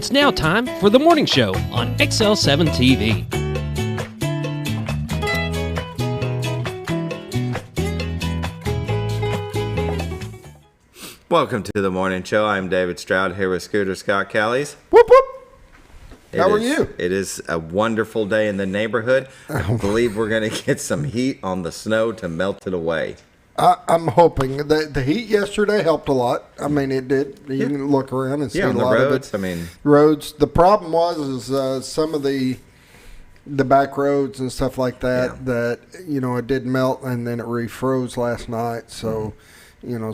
It's now time for the morning show on XL7-TV. Welcome to the morning show. I'm David Stroud here with Scooter Scott Callies. Whoop, whoop. How are you? It is a wonderful day in the neighborhood. I believe we're going to get some heat on the snow to melt it away. I'm hoping. The heat yesterday helped a lot. I mean, it did. You can look around and see a lot roads, of it. Roads. The problem was some of the back roads and stuff like that, that, it did melt and then it refroze last night. So,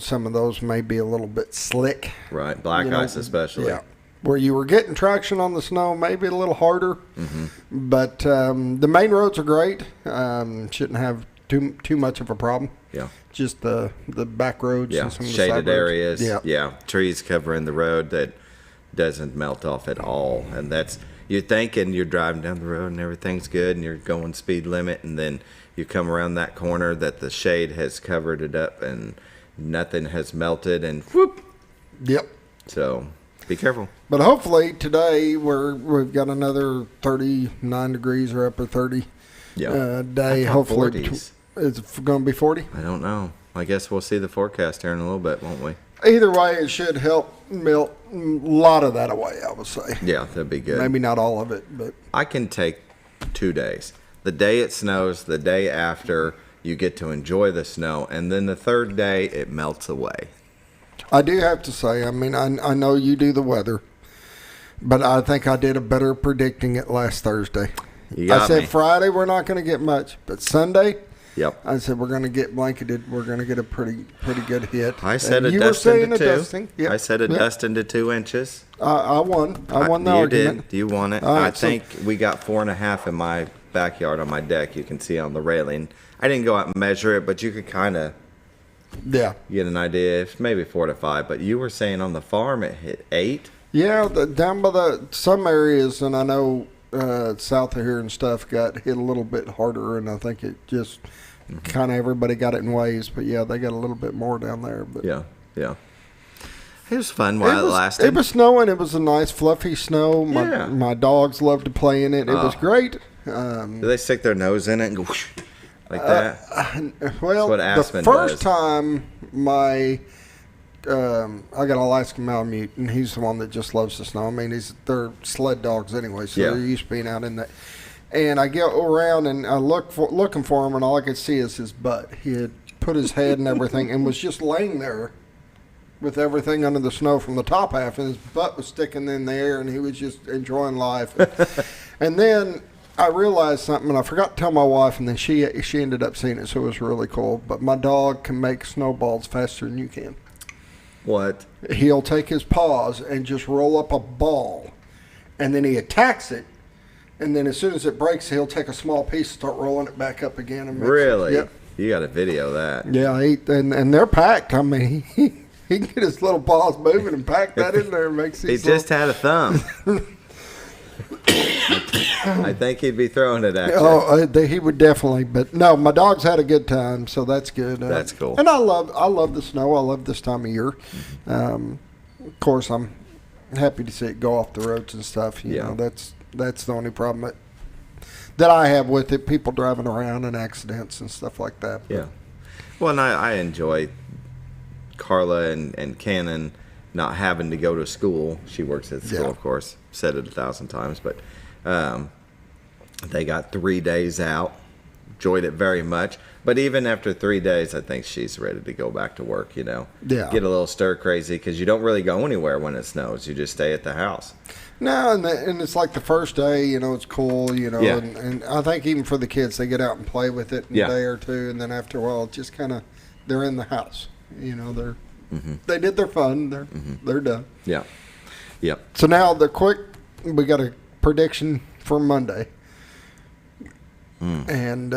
some of those may be a little bit slick. Right. Black ice especially. Yeah. Where you were getting traction on the snow, maybe a little harder. Mm-hmm. But the main roads are great. Shouldn't have too much of a problem. Yeah. Just the back roads and some of the shaded side areas. Roads. Yeah. Trees covering the road that doesn't melt off at all. And that's, you're thinking you're driving down the road and everything's good and you're going speed limit, and then you come around that corner that the shade has covered it up and nothing has melted, and whoop. Yep. So be careful. But hopefully today we've got another 39 degrees or upper 30 day. Hopefully it's going to be 40. I don't know. I guess we'll see the forecast here in a little bit, won't we? Either way, it should help melt a lot of that away, I would say. Yeah, that'd be good. Maybe not all of it, but I can take 2 days. The day it snows, the day after you get to enjoy the snow, and then the third day it melts away. I do have to say, I mean, I know you do the weather, but I think I did a better predicting it last Thursday. I said Friday we're not going to get much, but Sunday, I said we're going to get blanketed. We're going to get a pretty good hit. I said a dusting to 2. Yep. I said a dusting to 2 inches. I won. I won the argument. You won it. I think we got 4.5 in my backyard on my deck. You can see on the railing. I didn't go out and measure it, but you could kind of get an idea. Maybe 4 to 5. But you were saying on the farm it hit 8? Yeah, down by some areas, and I know south of here and stuff got hit a little bit harder, and I think it just kind of everybody got it in waves. But yeah, they got a little bit more down there. But yeah. It was fun while it lasted. It was snowing. It was a nice fluffy snow. My dogs loved to play in it. It was great. Do they stick their nose in it and go whoosh, like that? Well, that's what Aspen the first does. time I got Alaskan Malamute, and he's the one that just loves the snow. I mean, they're sled dogs anyway, so they're used to being out in that. And I go around and I looking for him, and all I could see is his butt. He had put his head and everything, and was just laying there with everything under the snow from the top half, and his butt was sticking in the air, and he was just enjoying life. And then I realized something, and I forgot to tell my wife, and then she ended up seeing it, so it was really cool. But my dog can make snowballs faster than you can. What? He'll take his paws and just roll up a ball, and then he attacks it, and then as soon as it breaks, he'll take a small piece and start rolling it back up again. And really? Yep. You got a video of that. Yeah, and they're packed. I mean, he can get his little paws moving and pack that in there and makes He just had a thumb. I think he'd be throwing it at you. Oh, he would definitely. But no, my dogs had a good time, so that's good. That's cool. And I love the snow. I love this time of year. Of course, I'm happy to see it go off the roads and stuff. You know, that's the only problem that I have with it. People driving around and accidents and stuff like that. But. Yeah. Well, and I enjoy Carla and Cannon not having to go to school. She works at school, of course. Said it 1,000 times, but they got 3 days out. Enjoyed it very much. But even after 3 days, I think she's ready to go back to work, Get a little stir crazy because you don't really go anywhere when it snows. You just stay at the house. No, and it's like the first day, it's cool, and I think even for the kids, they get out and play with it in a day or two, and then after a while, it's just kind of, they're in the house. They did their fun. They're done. Yeah. Yep. So now we got a prediction for Monday. And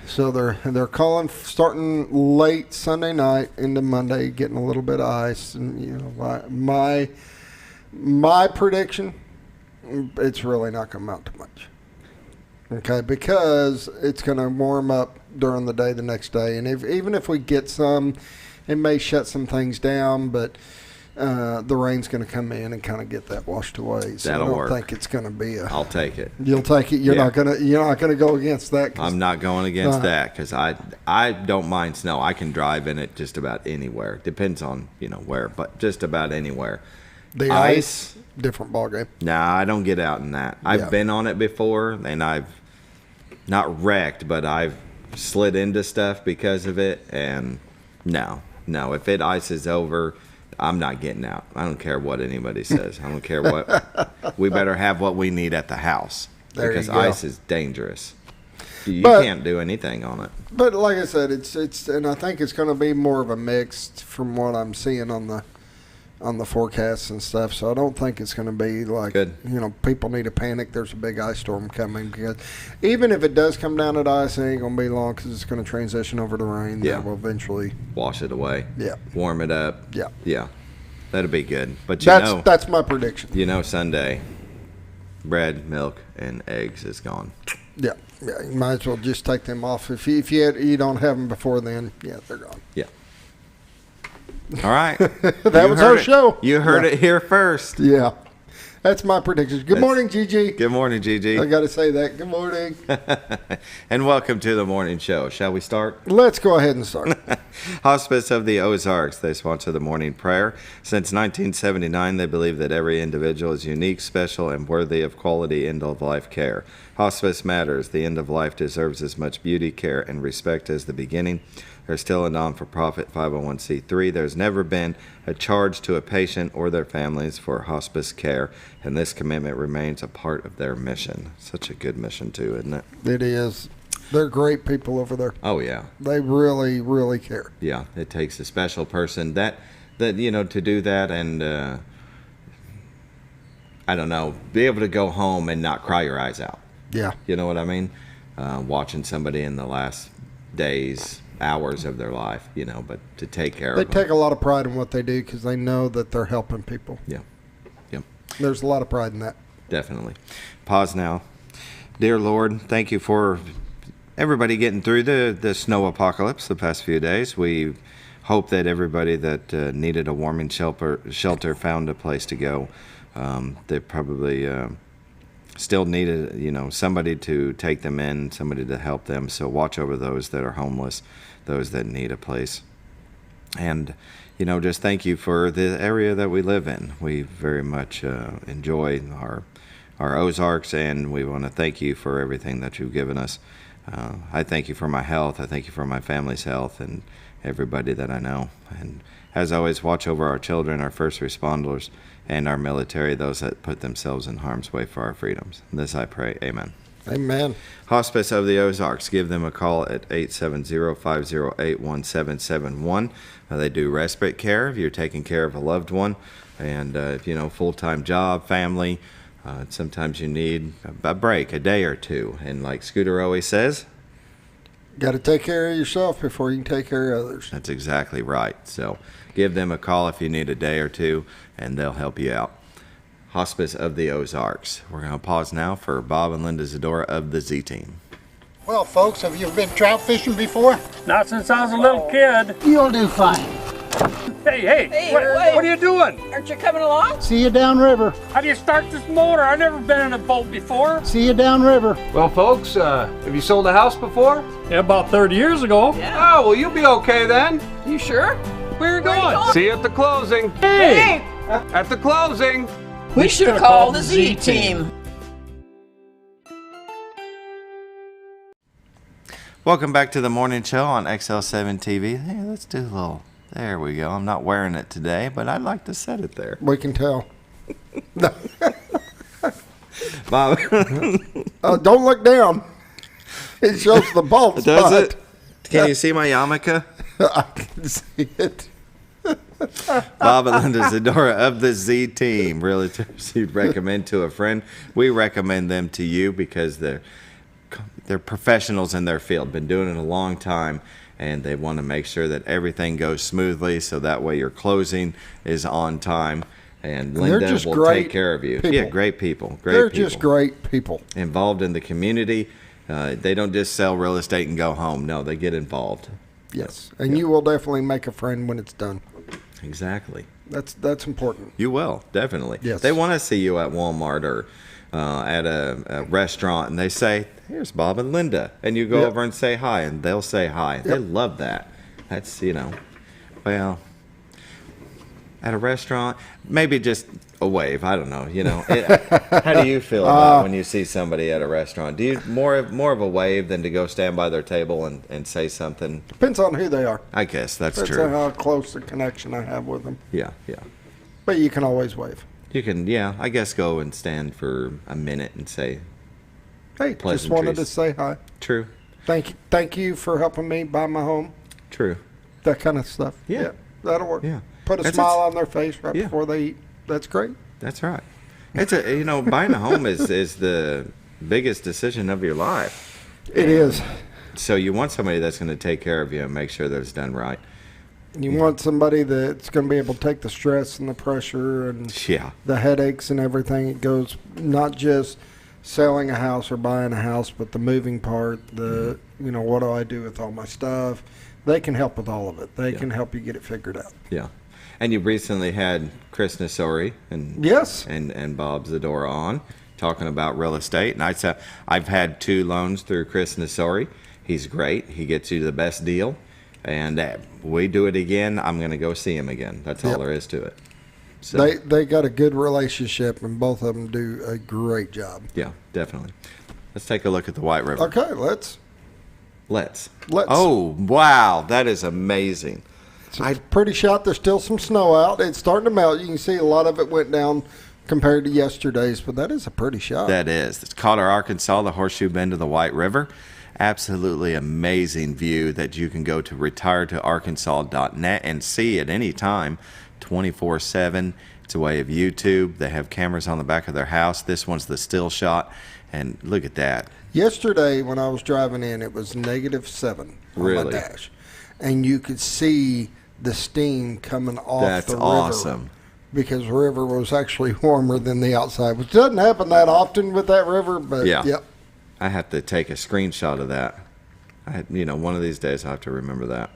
so they're calling starting late Sunday night into Monday, getting a little bit of ice, and my prediction, it's really not going to amount to much. Okay, because it's going to warm up during the day the next day, and even if we get some, it may shut some things down, but the rain's going to come in and kind of get that washed away. So That'll I don't work. think it's going to be a. I'll take it. You'll take it. You're not gonna go against that. I'm not going against that because I don't mind snow. I can drive in it just about anywhere. Depends on where, but just about anywhere. The ice, different ballgame. Nah, I don't get out in that. I've been on it before, and I've not wrecked, but I've slid into stuff because of it. And no, if it ices over, I'm not getting out. I don't care what anybody says. I don't care what. We better have what we need at the house because ice is dangerous. You can't do anything on it. But like I said, it's and I think it's going to be more of a mix from what I'm seeing on the forecasts and stuff. So I don't think it's going to be like people need to panic. There's a big ice storm coming because even if it does come down to ice, it ain't going to be long because it's going to transition over to rain. Yeah, that will eventually wash it away. Yeah, warm it up. Yeah. That'll be good. But that's my prediction. Sunday, bread, milk, and eggs is gone. Yeah. You might as well just take them off. If you don't have them before then, they're gone. Yeah. All right. That was our show. You heard it here first. Yeah. That's my prediction. Good morning, Gigi. Good morning, Gigi. I got to say that. Good morning. And welcome to the morning show. Shall we start? Let's go ahead and start. Hospice of the Ozarks. They sponsor the morning prayer. Since 1979, they believe that every individual is unique, special, and worthy of quality end-of-life care. Hospice matters. The end of life deserves as much beauty, care, and respect as the beginning. They're still a non-for-profit 501c3. There's never been a charge to a patient or their families for hospice care, and this commitment remains a part of their mission. Such a good mission, too, isn't it? It is. They're great people over there. Oh, yeah. They really, really care. Yeah, it takes a special person that to do that and, I don't know, be able to go home and not cry your eyes out. Yeah. You know what I mean? Watching somebody in the last days, hours of their life, but to take care of them. They take a lot of pride in what they do because they know that they're helping people. Yeah. Yep. There's a lot of pride in that. Definitely. Pause now. Dear Lord, thank you for everybody getting through the snow apocalypse the past few days. We hope that everybody that needed a warming shelter found a place to go. They probably still needed, somebody to take them in, somebody to help them. So watch over those that are homeless, those that need a place. And, just thank you for the area that we live in. We very much enjoy our Ozarks, and we want to thank you for everything that you've given us. I thank you for my health. I thank you for my family's health and everybody that I know. And as always, watch over our children, our first responders, and our military, those that put themselves in harm's way for our freedoms. This I pray. Amen. Amen. Hospice of the Ozarks. Give them a call at 870-508-1771. They do respite care if you're taking care of a loved one. And, full-time job, family. Sometimes you need a break, a day or two. And like Scooter always says, got to take care of yourself before you can take care of others. That's exactly right. So give them a call if you need a day or two, and they'll help you out. Hospice of the Ozarks. We're going to pause now for Bob and Linda Zadora of the Z-Team. Well, folks, have you been trout fishing before? Not since I was a little kid. You'll do fine. Hey, what are you doing? Aren't you coming along? See you downriver. How do you start this motor? I've never been in a boat before. See you downriver. Well, folks, have you sold a house before? Yeah, about 30 years ago. Yeah. Oh, well, you'll be okay then. You sure? Where are you going? See you at the closing. Hey! At the closing. We should have called the Z-Team. Welcome back to the morning show on XL7-TV. Hey, let's do a little... There we go. I'm not wearing it today, but I'd like to set it there. We can tell. Bob. Don't look down. It shows the bald Does spot. it? Can you see my yarmulke? I can see it. Bob and Linda Zadora of the Z-Team. Realtors you'd recommend to a friend. We recommend them to you because they're professionals in their field. Been doing it a long time. And they want to make sure that everything goes smoothly so that way your closing is on time. And Linda will take care of you. People. Yeah, great people. They're just great people. Involved in the community. They don't just sell real estate and go home. No, they get involved. Yes. And you will definitely make a friend when it's done. Exactly. That's important. You will, definitely. Yes. They want to see you at Walmart or at a restaurant, and they say, here's Bob and Linda. And you go over and say hi, and they'll say hi. They love that. That's, well, at a restaurant, maybe just a wave. I don't know. How do you feel about when you see somebody at a restaurant? Do you more of a wave than to go stand by their table and say something? Depends on who they are. I guess that's Depends true. on how close the connection I have with them. Yeah. But you can always wave. You can, I guess go and stand for a minute and say, hey, just wanted to say hi. True. Thank you for helping me buy my home. True. That kind of stuff. Yeah. That'll work. Yeah. Put a smile on their face right before they eat. That's great. That's right. It's buying a home is the biggest decision of your life. It is. So you want somebody that's going to take care of you and make sure that it's done right. You want somebody that's going to be able to take the stress and the pressure and the headaches and everything. It goes not just selling a house or buying a house, but the moving part, what do I do with all my stuff? They can help with all of it. They can help you get it figured out. Yeah. And you recently had Chris Nasori and Bob Zadora on talking about real estate. And I've had 2 loans through Chris Nasori. He's great. He gets you the best deal. And we do it again, I'm going to go see him again. That's all there is to it. So they got a good relationship, and both of them do a great job. Yeah, definitely. Let's take a look at the White River. Okay, let's. Oh, wow, that is amazing. It's a pretty shot. There's still some snow out. It's starting to melt. You can see a lot of it went down compared to yesterday's, but that is a pretty shot. That is. It's Cotter, Arkansas, the Horseshoe Bend of the White River. Absolutely amazing view that you can go to retiretoarkansas.net and see at any time, 24/7. It's a way of YouTube. They have cameras on the back of their house. This one's the still shot, and look at that. Yesterday when I was driving in, it was -7 on my dash, and you could see the steam coming off the river. That's awesome. Because the river was actually warmer than the outside, which doesn't happen that often with that river, but yep. I have to take a screenshot of that. One of these days I have to remember that.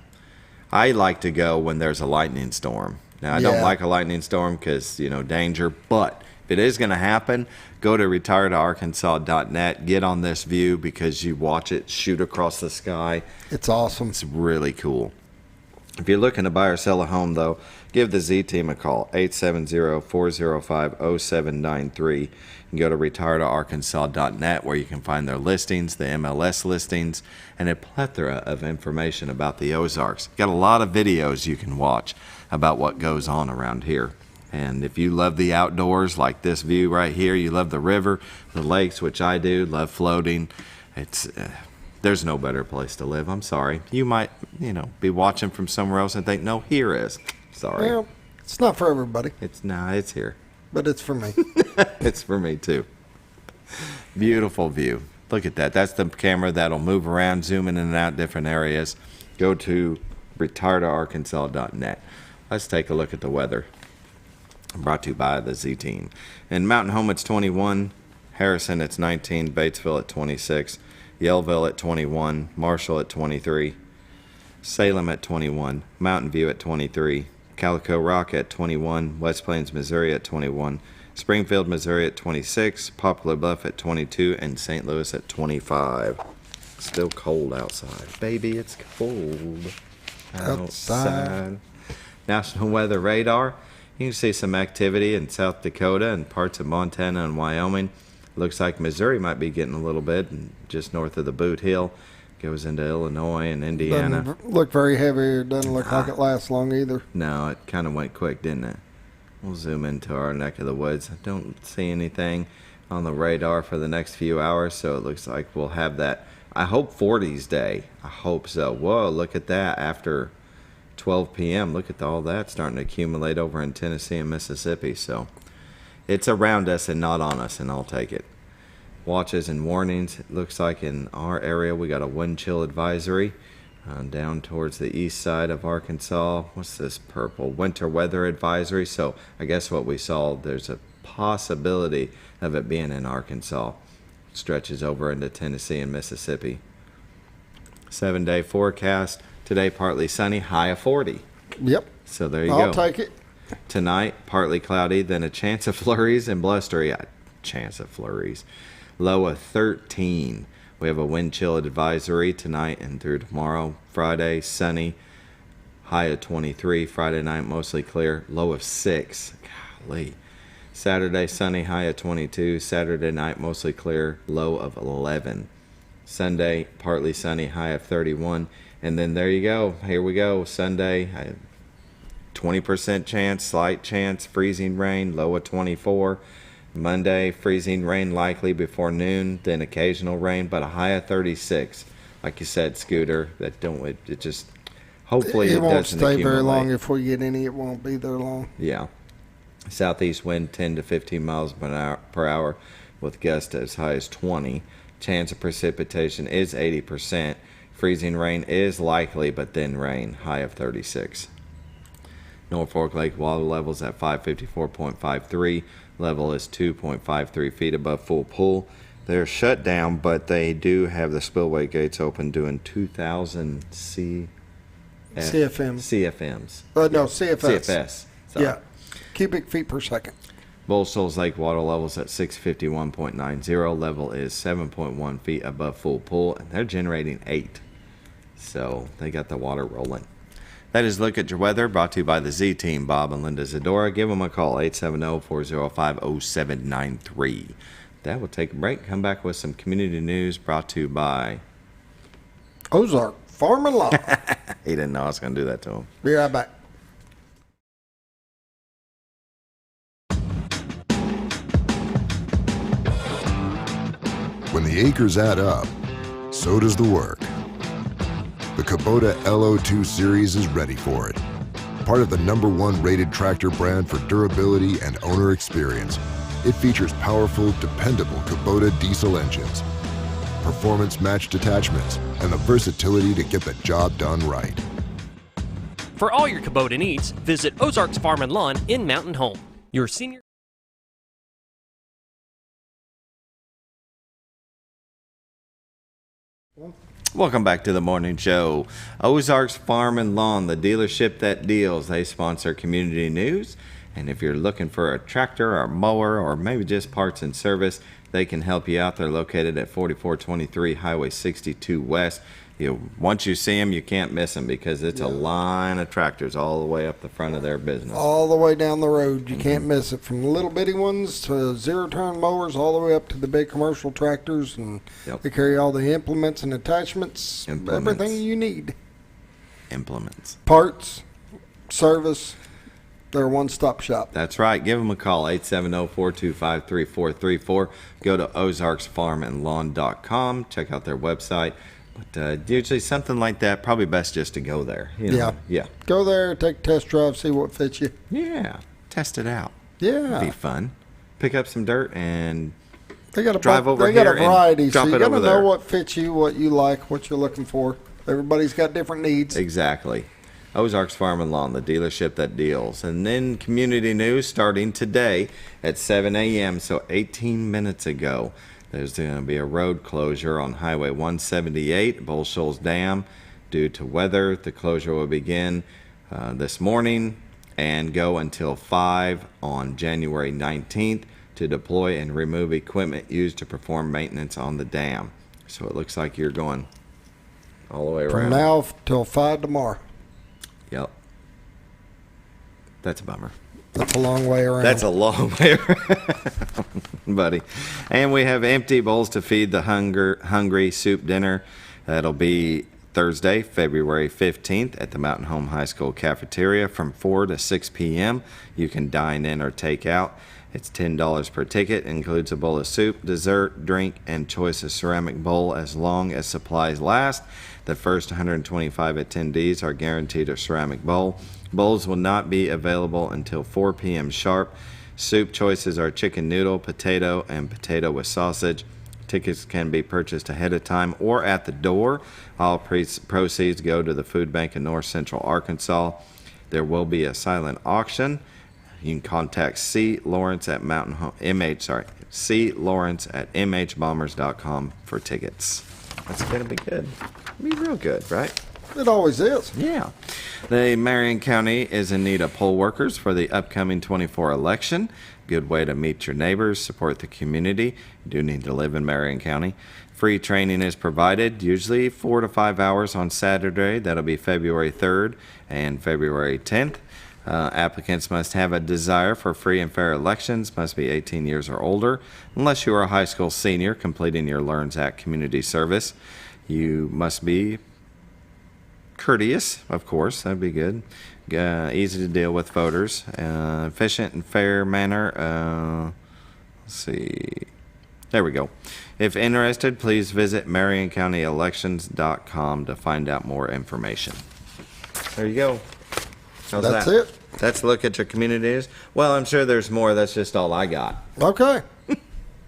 I like to go when there's a lightning storm. Now, I don't like a lightning storm because, danger. But if it is going to happen, go to retiretoarkansas.net. Get on this view because you watch it shoot across the sky. It's awesome. It's really cool. If you're looking to buy or sell a home, though, give the Z Team a call, 870-405-0793. You can go to retiretoarkansas.net where you can find their listings, the MLS listings, and a plethora of information about the Ozarks. Got a lot of videos you can watch about what goes on around here. And if you love the outdoors like this view right here, you love the river, the lakes, which I do, love floating, there's no better place to live. I'm sorry. You might, be watching from somewhere else and think, no, here is. Sorry. Well, it's not for everybody. It's here. But it's for me. It's for me, too. Beautiful view. Look at that. That's the camera that'll move around, zoom in and out different areas. Go to retiretoarkansas.net. Let's take a look at the weather. Brought to you by the Z Team. In Mountain Home, it's 21. Harrison, it's 19. Batesville at 26. Yellville at 21. Marshall at 23. Salem at 21. Mountain View at 23. Calico Rock at 21. West Plains, Missouri at 21. Springfield, Missouri at 26. Poplar Bluff at 22. And St. Louis at 25. Still cold outside. Baby, it's cold outside. National Weather Radar. You can see some activity in South Dakota and parts of Montana and Wyoming. Looks like Missouri might be getting a little bit, and just north of the Boot Hill. Goes into Illinois and Indiana. Doesn't look very heavy. It doesn't look like it lasts long either. No, it kind of went quick, didn't it? We'll zoom into our neck of the woods. I don't see anything on the radar for the next few hours, so it looks like we'll have that. I hope 40s day. I hope so. Whoa, look at that. After 12 p.m., look at all that starting to accumulate over in Tennessee and Mississippi. So it's around us and not on us, and I'll take it. Watches and warnings. It looks like in our area we got a wind chill advisory down towards the east side of Arkansas. What's this purple? Winter weather advisory. So I guess what we saw, there's a possibility of it being in Arkansas. It stretches over into Tennessee and Mississippi. 7-day forecast. Today partly sunny, high of 40. Yep. So there you go. I'll take it. Tonight, partly cloudy, then a chance of flurries and blustery. Chance of flurries. Low of 13. We have a wind chill advisory tonight and through tomorrow. Friday, sunny. High of 23. Friday night, mostly clear. Low of 6. Golly. Saturday, sunny. High of 22. Saturday night, mostly clear. Low of 11. Sunday, partly sunny. High of 31. And then there you go. Here we go. Sunday, 20% chance, slight chance, freezing rain. Low of 24. Monday, freezing rain likely before noon, then occasional rain, but a high of 36. Like you said, Scooter, it just, hopefully it won't doesn't stay accumulate. very long. If we get any, it won't be there long. Yeah. Southeast wind 10 to 15 miles per hour with gusts as high as 20. Chance of precipitation is 80%. Freezing rain is likely, but then rain, high of 36. Norfolk Lake water levels at 554.53. Level is 2.53 feet above full pool. They're shut down, but they do have the spillway gates open doing 2,000 CFMs. No, CFS. CFS. Sorry. Yeah. Cubic feet per second. Bull Shoals Lake water levels at 651.90. Level is 7.1 feet above full pool, and they're generating 8. So they got the water rolling. That is Look at Your Weather, brought to you by the Z Team, Bob and Linda Zadora. Give them a call, 870-405-0793. That will take a break. Come back with some community news brought to you by Ozark Farm and Lawn. He didn't know I was going to do that to him. Be right back. When the acres add up, so does the work. The Kubota LO2 series is ready for it. Part of the #1 rated tractor brand for durability and owner experience, it features powerful, dependable Kubota diesel engines, performance-matched attachments, and the versatility to get the job done right. For all your Kubota needs, visit Ozark's Farm and Lawn in Mountain Home. Your senior. Welcome back to the morning show. Ozark's Farm and Lawn, the dealership that deals. They sponsor community news. And if you're looking for a tractor or mower or maybe just parts and service, they can help you out. They're located at 4423 Highway 62 West. Once you see them, you can't miss them because it's a line of tractors all the way up the front of their business. All the way down the road. You can't miss it. From the little bitty ones to zero-turn mowers all the way up to the big commercial tractors. And they carry all the implements and attachments, everything you need. Implements. Parts, service. They're a one-stop shop. That's right. Give them a call, 870-425-3434. Go to ozarksfarmandlawn.com. Check out their website. But usually something like that, probably best just to go there. Yeah. Go there, take a test drive, see what fits you. Yeah. Test it out. Yeah. It'd be fun. Pick up some dirt and drive over here. They got a variety, so you got to know what fits you, what you like, what you're looking for. Everybody's got different needs. Exactly. Ozark's Farm and Lawn, the dealership that deals. And then community news starting today at 7 a.m., so 18 minutes ago. There's going to be a road closure on Highway 178, Bull Shoals Dam. Due to weather, the closure will begin this morning and go until 5 on January 19th to deploy and remove equipment used to perform maintenance on the dam. So it looks like you're going all the way around. From now till 5 tomorrow. Yep. That's a bummer. That's a long way around. That's a long way around, buddy. And we have empty bowls to feed the hungry soup dinner. That'll be Thursday, February 15th at the Mountain Home High School cafeteria from 4 to 6 p.m. You can dine in or take out. It's $10 per ticket. Includes a bowl of soup, dessert, drink, and choice of ceramic bowl as long as supplies last. The first 125 attendees are guaranteed a ceramic bowl. Bowls will not be available until 4 p.m. sharp. Soup choices are chicken noodle, potato, and potato with sausage. Tickets can be purchased ahead of time or at the door. All proceeds go to the Food Bank in North Central Arkansas. There will be a silent auction. You can contact C. Lawrence at C. Lawrence at mhbombers.com for tickets. That's going to be good. It'll be real good, right? It always is. Yeah. The Marion County is in need of poll workers for the upcoming 24 election. Good way to meet your neighbors, support the community. You do need to live in Marion County. Free training is provided, usually 4 to 5 hours on Saturday. That'll be February 3rd and February 10th. Applicants must have a desire for free and fair elections, must be 18 years or older, unless you are a high school senior completing your Learns Act community service. You must be courteous, of course, that'd be good. Easy to deal with voters. Efficient and fair manner. Let's see. There we go. If interested, please visit MarionCountyElections.com to find out more information. There you go. How's That's that? it. That's a look at your communities. Well, I'm sure there's more. That's just all I got. Okay.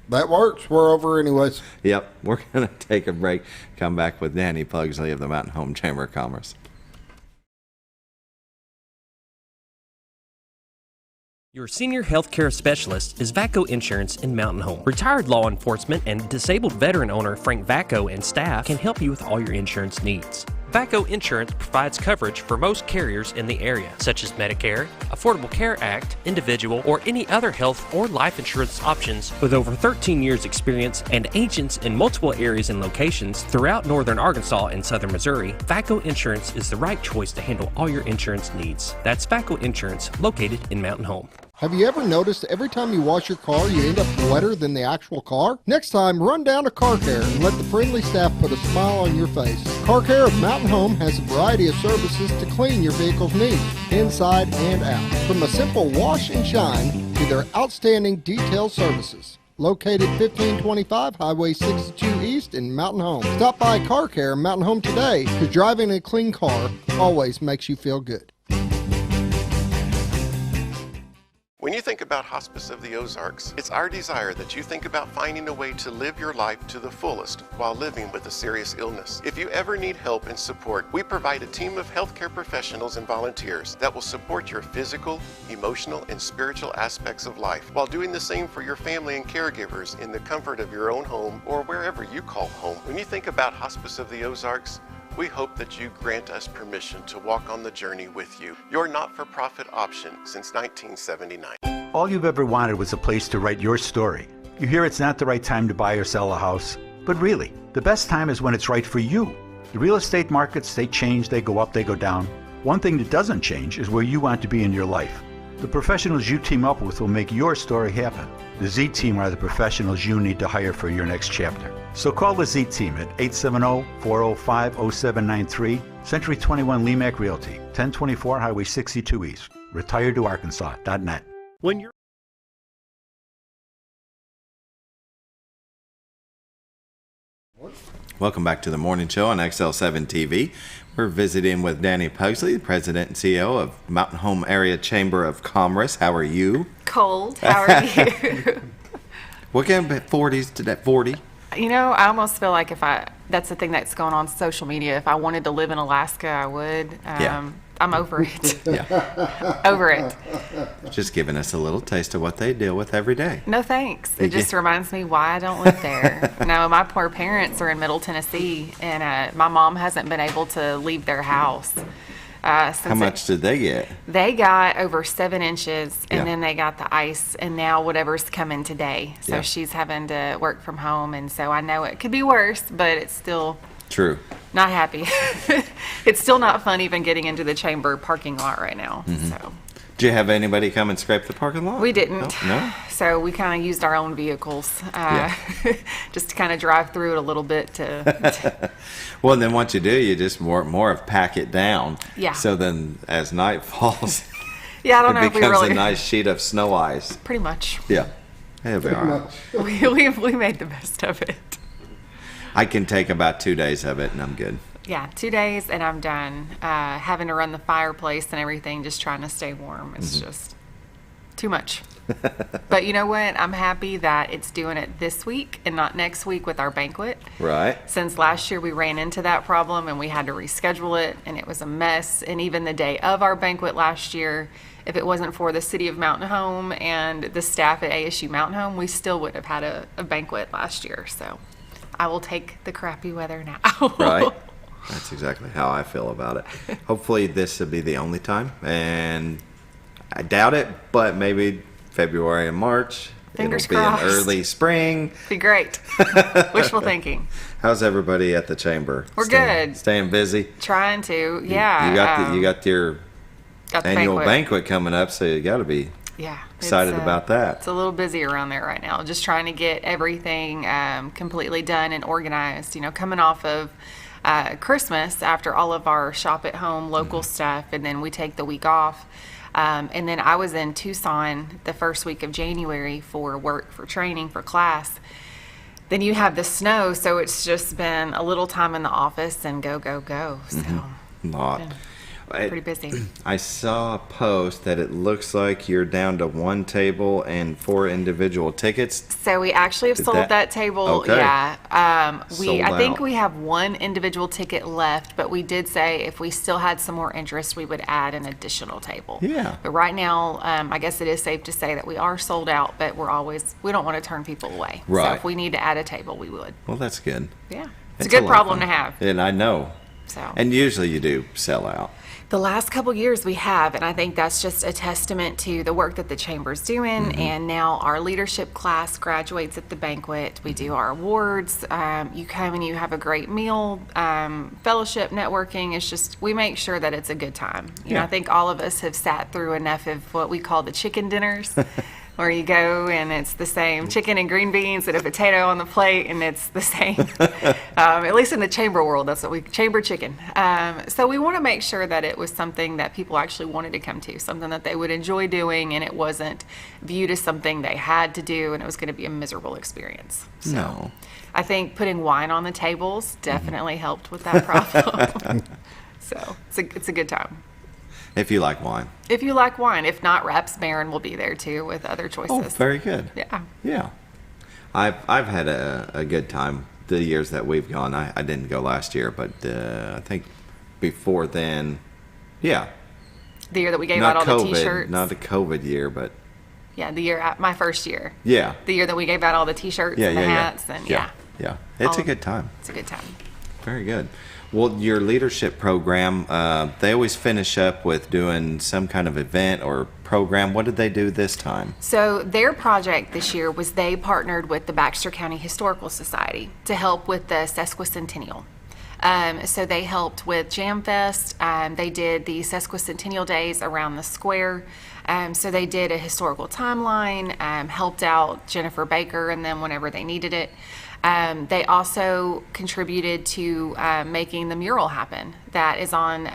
That works. We're over anyways. Yep. We're going to take a break. Come back with Dani Pugsley of the Mountain Home Chamber of Commerce. Your senior healthcare specialist is VACO Insurance in Mountain Home. Retired law enforcement and disabled veteran owner Frank VACO and staff can help you with all your insurance needs. VACO Insurance provides coverage for most carriers in the area, such as Medicare, Affordable Care Act, individual, or any other health or life insurance options. With over 13 years experience and agents in multiple areas and locations throughout northern Arkansas and southern Missouri, VACO Insurance is the right choice to handle all your insurance needs. That's VACO Insurance, located in Mountain Home. Have you ever noticed every time you wash your car, you end up wetter than the actual car? Next time, run down to Car Care and let the friendly staff put a smile on your face. Car Care of Mountain Home has a variety of services to clean your vehicle's needs, inside and out. From a simple wash and shine to their outstanding detail services. Located 1525 Highway 62 East in Mountain Home. Stop by Car Care Mountain Home today, because driving a clean car always makes you feel good. When you think about Hospice of the Ozarks, it's our desire that you think about finding a way to live your life to the fullest while living with a serious illness. If you ever need help and support, we provide a team of healthcare professionals and volunteers that will support your physical, emotional, and spiritual aspects of life while doing the same for your family and caregivers in the comfort of your own home or wherever you call home. When you think about Hospice of the Ozarks, we hope that you grant us permission to walk on the journey with you. Your not-for-profit option since 1979. All you've ever wanted was a place to write your story. You hear it's not the right time to buy or sell a house, but really, the best time is when it's right for you. The real estate markets, they change, they go up, they go down. One thing that doesn't change is where you want to be in your life. The professionals you team up with will make your story happen. The Z-Team are the professionals you need to hire for your next chapter. So call the Z-Team at 870-405-0793, Century 21 Lemac Realty, 1024 Highway 62 East, retiredtoarkansas.net. When you're Welcome back to the morning show on XL7-TV. We're visiting with Dani Pugsley, President and CEO of Mountain Home Area Chamber of Commerce. How are you? Cold. How are you? What kind of 40s today? 40? You know, I almost feel like that's the thing that's going on social media. If I wanted to live in Alaska, I would. I'm over it. Yeah. Over it. Just giving us a little taste of what they deal with every day. No thanks. It just reminds me why I don't live there. No, my poor parents are in Middle Tennessee, and my mom hasn't been able to leave their house. How much did they get? They got over 7 inches, and then they got the ice, and now whatever's coming today. So she's having to work from home, and so I know it could be worse, but it's still true. Not happy. It's still not fun even getting into the chamber parking lot right now. Mm-hmm. So. Did you have anybody come and scrape the parking lot? We didn't. No? So we kind of used our own vehicles just to kind of drive through it a little bit. Well, then what you do, you just more of pack it down. Yeah. So then as night falls, I don't know it if we becomes really... a nice sheet of snow ice. Pretty much. Yeah. It'll be all right. We made the best of it. I can take about 2 days of it and I'm good. Yeah, 2 days and I'm done. Having to run the fireplace and everything, just trying to stay warm. It's just too much. But you know what? I'm happy that it's doing it this week and not next week with our banquet. Right. Since last year we ran into that problem and we had to reschedule it and it was a mess. And even the day of our banquet last year, if it wasn't for the city of Mountain Home and the staff at ASU Mountain Home, we still would have had a banquet last year. So I will take the crappy weather now. Right. That's exactly how I feel about it. Hopefully this will be the only time, and I doubt it, but maybe February and March. Fingers It'll crossed. be an early spring. Be great. Wishful thinking. How's everybody at the chamber? We're good. Staying busy. Trying to, yeah. You got your got the annual banquet coming up, so you got to be excited about that. It's a little busy around there right now. Just trying to get everything completely done and organized. You know, coming off of Christmas after all of our shop at home local stuff, and then we take the week off. And then I was in Tucson the first week of January for work, for training, for class. Then you have the snow, so it's just been a little time in the office and go. So pretty busy. I saw a post that it looks like you're down to one table and 4 individual tickets. So we actually have sold that table. Okay. Yeah. I think out. we have 1 individual ticket left, but we did say if we still had some more interest, we would add an additional table. Yeah. But right now, I guess it is safe to say that we are sold out, but we don't want to turn people away. Right. So if we need to add a table, we would. Well, that's good. Yeah. It's a good problem to have. And I know. So. And usually you do sell out. The last couple years we have, and I think that's just a testament to the work that the chamber's doing. And now our leadership class graduates at the banquet. We do our awards. You come and you have a great meal, fellowship, networking. It's just, we make sure that it's a good time. You know, I think all of us have sat through enough of what we call the chicken dinners. Where you go and it's the same chicken and green beans and a potato on the plate, and it's the same. At least in the chamber world, that's what chamber chicken. So we want to make sure that it was something that people actually wanted to come to, something that they would enjoy doing, and it wasn't viewed as something they had to do, and it was going to be a miserable experience. So No. I think putting wine on the tables definitely helped with that problem. So it's a good time. If you like wine. If you like wine. If not, Raps Baron will be there too with other choices. Oh, very good. Yeah. Yeah. I've had a good time the years that we've gone. I didn't go last year, but I think before then, yeah. The year that we gave out all the T-shirts. Not the COVID year, but. Yeah, the year, my first year. Yeah. The year that we gave out all the T-shirts and the hats. And Yeah. It's a good time. It's a good time. Very good. Well, your leadership program, they always finish up with doing some kind of event or program. What did they do this time? So their project this year was they partnered with the Baxter County Historical Society to help with the sesquicentennial. So they helped with Jam Fest. They did the sesquicentennial days around the square. So they did a historical timeline, helped out Jennifer Baker and them whenever they needed it. They also contributed to making the mural happen. That is on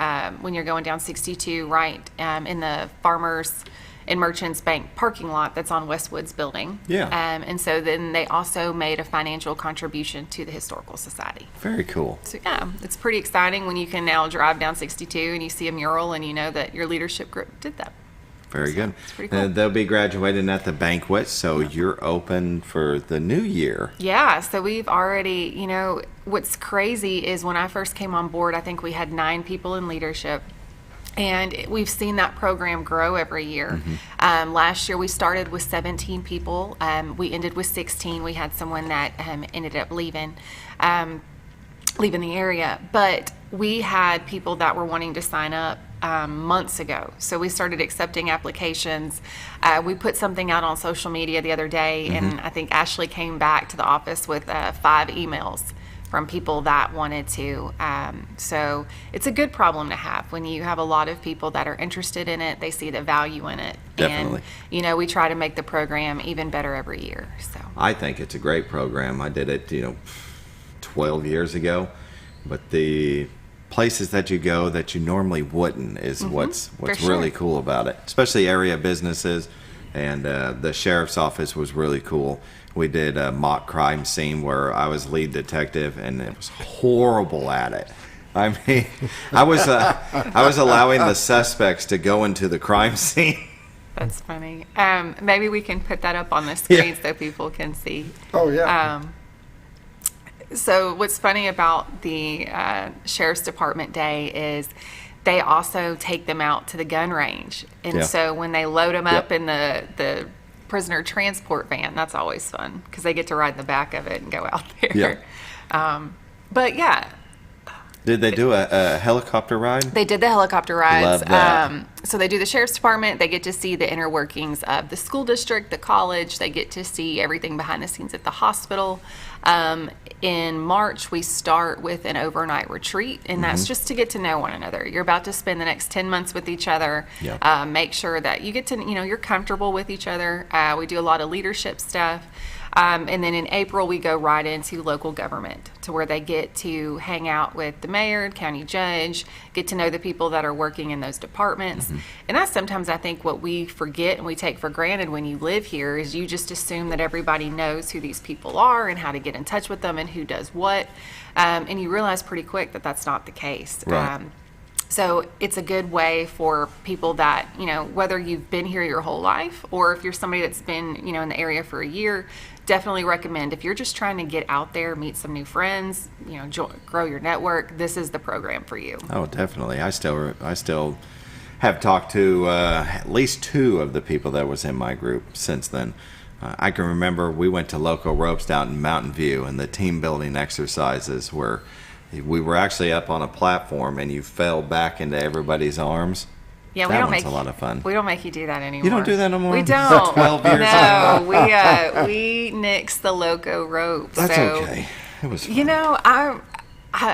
when you're going down 62, right in the Farmers and Merchants Bank parking lot that's on Westwood's building. Yeah. And so then they also made a financial contribution to the Historical Society. Very cool. So yeah, it's pretty exciting when you can now drive down 62 and you see a mural and you know that your leadership group did that. Very good. It's pretty cool. They'll be graduating at the banquet, so you're open for the new year. Yeah, so we've already, you know, what's crazy is when I first came on board, I think we had 9 people in leadership. And we've seen that program grow every year. Last year we started with 17 people. We ended with 16. We had someone that ended up leaving the area. But we had people that were wanting to sign up months ago. So we started accepting applications. We put something out on social media the other day, and I think Ashley came back to the office with 5 emails from people that wanted to. So it's a good problem to have when you have a lot of people that are interested in it. They see the value in it. Definitely. And, you know, we try to make the program even better every year. So I think it's a great program. I did it, 12 years ago. But the places that you go that you normally wouldn't is what's really cool about it, especially area businesses. And the sheriff's office was really cool. We did a mock crime scene where I was lead detective, and it was horrible at it. I mean, I was allowing the suspects to go into the crime scene. that's funny. Maybe we can put that up on the screen so people can see. Oh, yeah. So what's funny about the Sheriff's Department Day is they also take them out to the gun range. And so when they load them up in the prisoner transport van, that's always fun because they get to ride in the back of it and go out there. But yeah. Did they do a helicopter ride? They did the helicopter rides. Love that. So they do the sheriff's department. They get to see the inner workings of the school district, the college. They get to see everything behind the scenes at the hospital. In March, we start with an overnight retreat, and that's just to get to know one another. You're about to spend the next 10 months with each other. Yep. Make sure that you get to, you're comfortable with each other. We do a lot of leadership stuff. And then in April, we go right into local government to where they get to hang out with the mayor, county judge, get to know the people that are working in those departments. And that's sometimes, I think, what we forget and we take for granted when you live here is you just assume that everybody knows who these people are and how to get in touch with them and who does what. And you realize pretty quick that that's not the case. Right. So it's a good way for people that, whether you've been here your whole life or if you're somebody that's been, in the area for a year, definitely recommend if you're just trying to get out there, meet some new friends, grow your network, this is the program for you. Oh, definitely. I still have talked to at least 2 of the people that was in my group since then. I can remember we went to Loco Ropes down in Mountain View, and the team building exercises were we were actually up on a platform and you fell back into everybody's arms. Yeah, that one's a lot of fun. We don't make you do that anymore. You don't do that no more? We don't. 12 years No, we nixed the Loco Ropes. That's okay. It was fun. I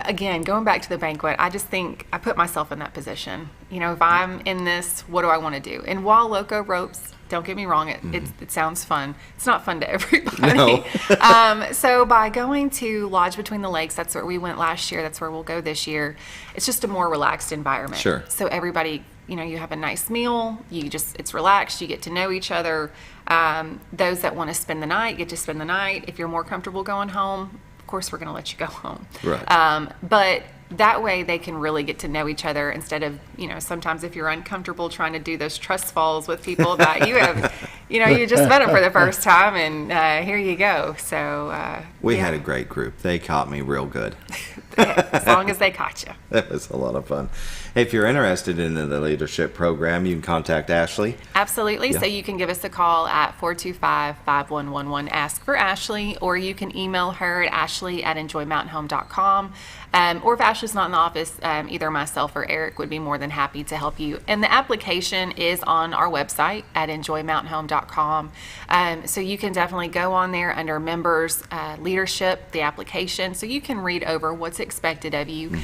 again, going back to the banquet, I just think I put myself in that position. If I'm in this, what do I want to do? And while Loco Ropes, don't get me wrong, it sounds fun. It's not fun to everybody. No. So by going to Lodge Between the Lakes, that's where we went last year. That's where we'll go this year. It's just a more relaxed environment. Sure. So everybody, you have a nice meal. It's relaxed. You get to know each other. Those that want to spend the night get to spend the night. If you're more comfortable going home, of course, we're going to let you go home. Right. But that way they can really get to know each other instead of, sometimes if you're uncomfortable trying to do those trust falls with people that you have, you just met them for the first time and here you go. So we had a great group. They caught me real good. As long as they caught you. That was a lot of fun. If you're interested in the leadership program, you can contact Ashley. Absolutely. Yeah. So you can give us a call at 425-5111, ask for Ashley, or you can email her at ashley@enjoymountainhome.com. Or if Ashley's not in the office, either myself or Eric would be more than happy to help you. And the application is on our website at enjoymountainhome.com. So you can definitely go on there under members, leadership, the application, so you can read over what's expected of you.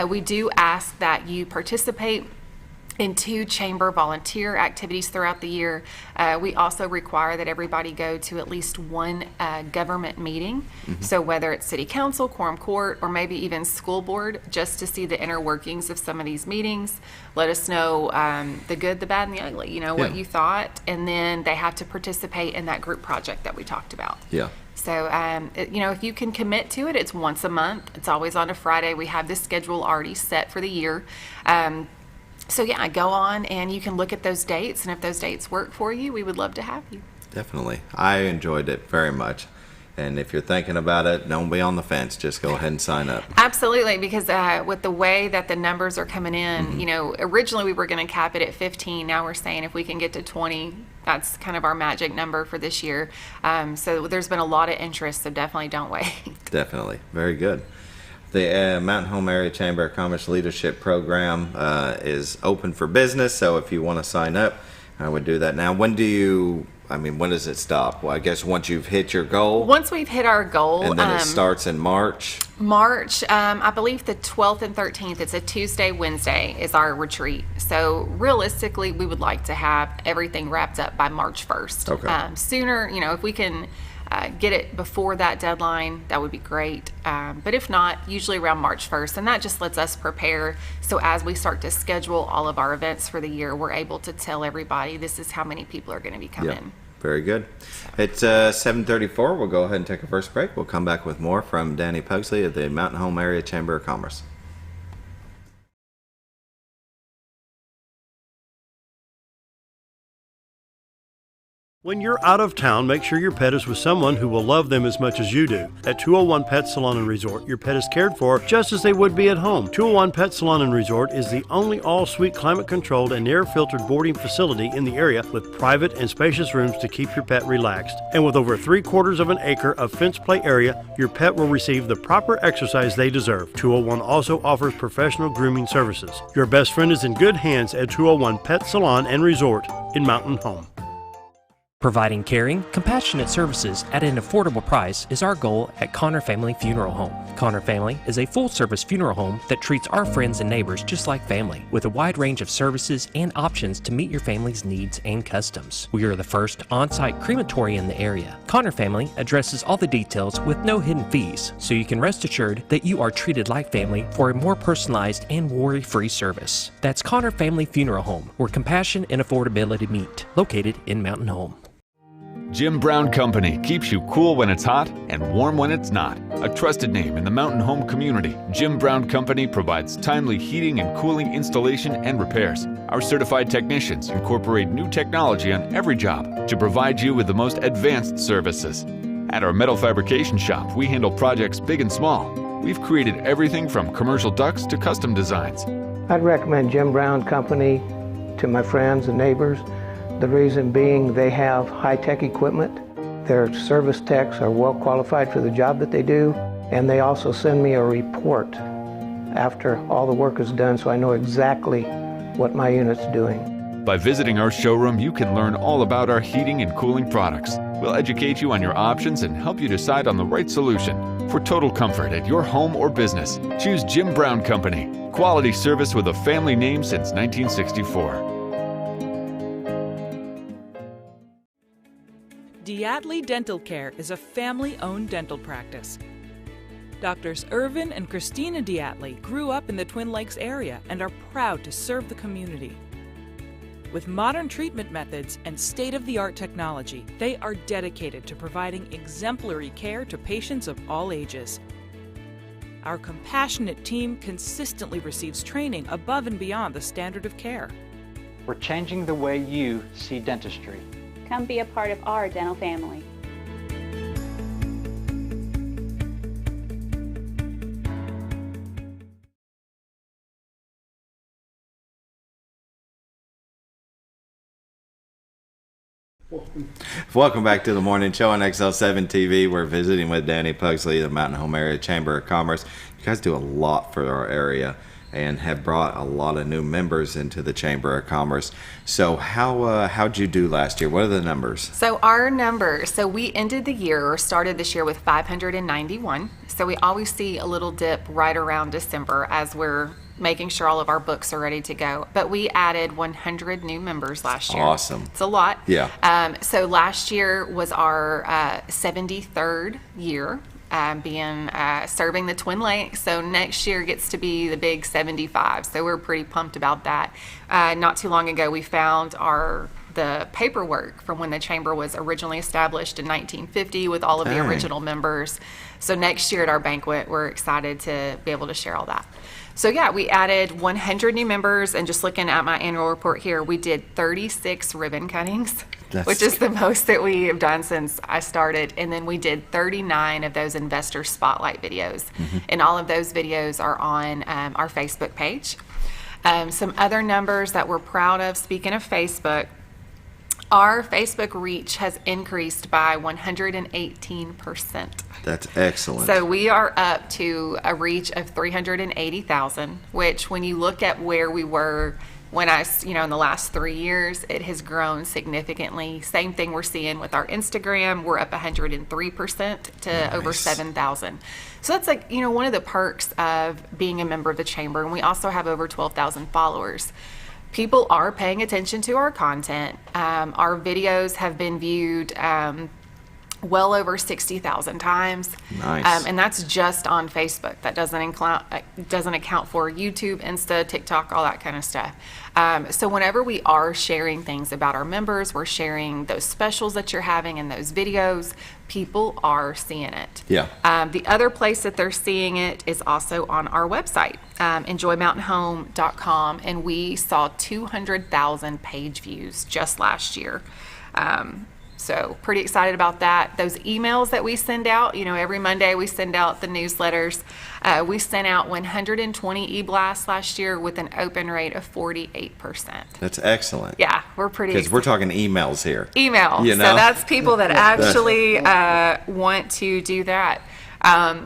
We do ask that you participate in 2 chamber volunteer activities throughout the year. We also require that everybody go to at least one government meeting. So whether it's city council, quorum court, or maybe even school board, just to see the inner workings of some of these meetings. Let us know the good, the bad, and the ugly, what you thought. And then they have to participate in that group project that we talked about. Yeah. So, if you can commit to it, it's once a month. It's always on a Friday. We have this schedule already set for the year. So yeah, go on and you can look at those dates, and if those dates work for you, we would love to have you. Definitely. I enjoyed it very much. And if you're thinking about it, don't be on the fence. Just go ahead and sign up. Absolutely, because with the way that the numbers are coming in, originally we were going to cap it at 15. Now we're saying if we can get to 20, that's kind of our magic number for this year. So there's been a lot of interest, so definitely don't wait. Definitely. Very good. The Mountain Home Area Chamber of Commerce Leadership Program is open for business, so if you want to sign up, I would do that now. When does it stop? Well, I guess once you've hit your goal? Once we've hit our goal. And then it starts in March? I believe the 12th and 13th, it's a Tuesday, Wednesday is our retreat. So realistically, we would like to have everything wrapped up by March 1st. Okay. Sooner, if we can get it before that deadline, that would be great. But if not, usually around March 1st. And that just lets us prepare. So as we start to schedule all of our events for the year, we're able to tell everybody this is how many people are going to be coming. Yeah. Very good. It's 7:34. We'll go ahead and take a first break. We'll come back with more from Dani Pugsley of the Mountain Home Area Chamber of Commerce. When you're out of town, make sure your pet is with someone who will love them as much as you do. At 201 Pet Salon and Resort, your pet is cared for just as they would be at home. 201 Pet Salon and Resort is the only all-suite climate-controlled and air-filtered boarding facility in the area with private and spacious rooms to keep your pet relaxed. And with over 3/4 of an acre of fenced play area, your pet will receive the proper exercise they deserve. 201 also offers professional grooming services. Your best friend is in good hands at 201 Pet Salon and Resort in Mountain Home. Providing caring, compassionate services at an affordable price is our goal at Connor Family Funeral Home. Connor Family is a full-service funeral home that treats our friends and neighbors just like family, with a wide range of services and options to meet your family's needs and customs. We are the first on-site crematory in the area. Connor Family addresses all the details with no hidden fees, so you can rest assured that you are treated like family for a more personalized and worry-free service. That's Connor Family Funeral Home, where compassion and affordability meet, located in Mountain Home. Jim Brown Company keeps you cool when it's hot and warm when it's not. A trusted name in the mountain home community, Jim Brown Company provides timely heating and cooling installation and repairs. Our certified technicians incorporate new technology on every job to provide you with the most advanced services. At our metal fabrication shop, we handle projects big and small. We've created everything from commercial ducts to custom designs. I'd recommend Jim Brown Company to my friends and neighbors. The reason being they have high-tech equipment, their service techs are well qualified for the job that they do, and they also send me a report after all the work is done so I know exactly what my unit's doing. By visiting our showroom, you can learn all about our heating and cooling products. We'll educate you on your options and help you decide on the right solution. For total comfort at your home or business, choose Jim Brown Company. Quality service with a family name since 1964. Diatley Dental Care is a family-owned dental practice. Doctors Irvin and Christina Diatley grew up in the Twin Lakes area and are proud to serve the community. With modern treatment methods and state-of-the-art technology, they are dedicated to providing exemplary care to patients of all ages. Our compassionate team consistently receives training above and beyond the standard of care. We're changing the way you see dentistry. Come be a part of our dental family. Welcome back to the morning show on XL7-TV. We're visiting with Dani Pugsley, the Mountain Home Area Chamber of Commerce. You guys do a lot for our area and have brought a lot of new members into the Chamber of Commerce. So how'd you do last year? What are the numbers? So our numbers, we ended the year, or started this year with 591. So we always see a little dip right around December as we're making sure all of our books are ready to go. But we added 100 new members last year. Awesome. It's a lot. Yeah. So last year was our 73rd year. Serving the Twin Lakes, so next year gets to be the big 75. So we're pretty pumped about that. Not too long ago, we found the paperwork from when the chamber was originally established in 1950 with all of the original members. So next year at our banquet, we're excited to be able to share all that. So yeah, we added 100 new members, and just looking at my annual report here, we did 36 ribbon cuttings, which is the most that we have done since I started. And then we did 39 of those investor spotlight videos. And all of those videos are on our Facebook page. Some other numbers that we're proud of, speaking of Facebook, our Facebook reach has increased by 118%. That's excellent. So we are up to a reach of 380,000, which when you look at where we were in the last 3 years, it has grown significantly. Same thing we're seeing with our Instagram. We're up 103% to over 7,000. So that's one of the perks of being a member of the chamber. And we also have over 12,000 followers. People are paying attention to our content. Our videos have been viewed well over 60,000 times. Nice. And that's just on Facebook. That doesn't account for YouTube, Insta, TikTok, all that kind of stuff. So whenever we are sharing things about our members, we're sharing those specials that you're having in those videos, people are seeing it. Yeah. The other place that they're seeing it is also on our website, enjoymountainhome.com, and we saw 200,000 page views just last year. So pretty excited about that. Those emails that we send out, every Monday we send out the newsletters. We sent out 120 e-blasts last year with an open rate of 48%. That's excellent. Yeah, we're pretty. Because we're talking emails here. Email. So that's people that actually want to do that.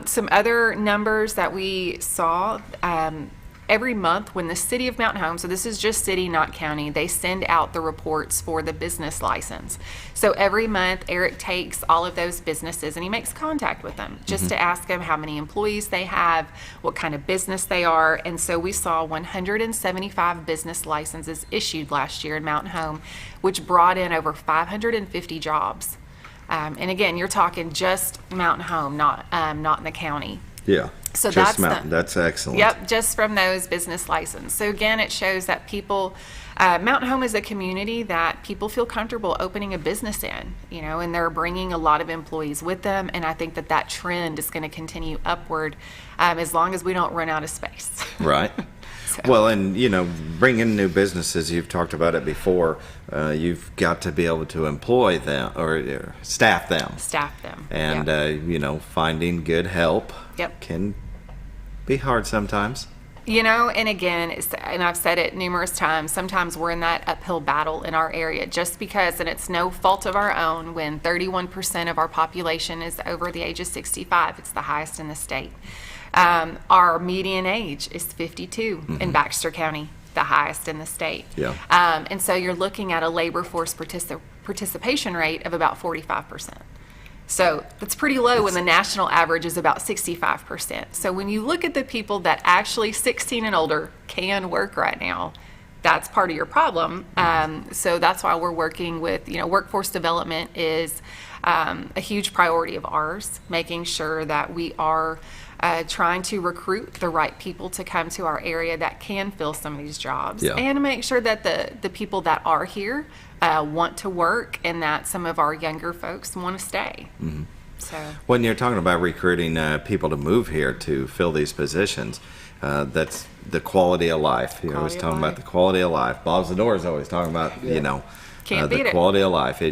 Some other numbers that we saw. Every month when the city of Mountain Home, so this is just city, not county, they send out the reports for the business license. So every month, Eric takes all of those businesses and he makes contact with them just to ask them how many employees they have, what kind of business they are. And so we saw 175 business licenses issued last year in Mountain Home, which brought in over 550 jobs. And again, you're talking just Mountain Home, not in the county. Yeah. So just that's excellent. Yep, just from those business license. So again, it shows that people, Mountain Home is a community that people feel comfortable opening a business in, and they're bringing a lot of employees with them. And I think that trend is going to continue upward as long as we don't run out of space. Right. Well, and bringing new businesses, you've talked about it before, you've got to be able to employ them or staff them. And, finding good help can be hard sometimes. And again, and I've said it numerous times, sometimes we're in that uphill battle in our area just because, and it's no fault of our own, when 31% of our population is over the age of 65, it's the highest in the state. Our median age is 52 in Baxter County, the highest in the state. Yeah. And so you're looking at a labor force participation rate of about 45%. So that's pretty low when the national average is about 65%. So when you look at the people that actually 16 and older can work right now, that's part of your problem. So that's why we're working with, workforce development is a huge priority of ours, making sure that we are trying to recruit the right people to come to our area that can fill some of these jobs, and to make sure that the people that are here want to work and that some of our younger folks want to stay. So when you're talking about recruiting people to move here to fill these positions, that's the quality of life. You're always talking about the quality of life. Bob Zador is always talking about, Can't beat the it. quality of life.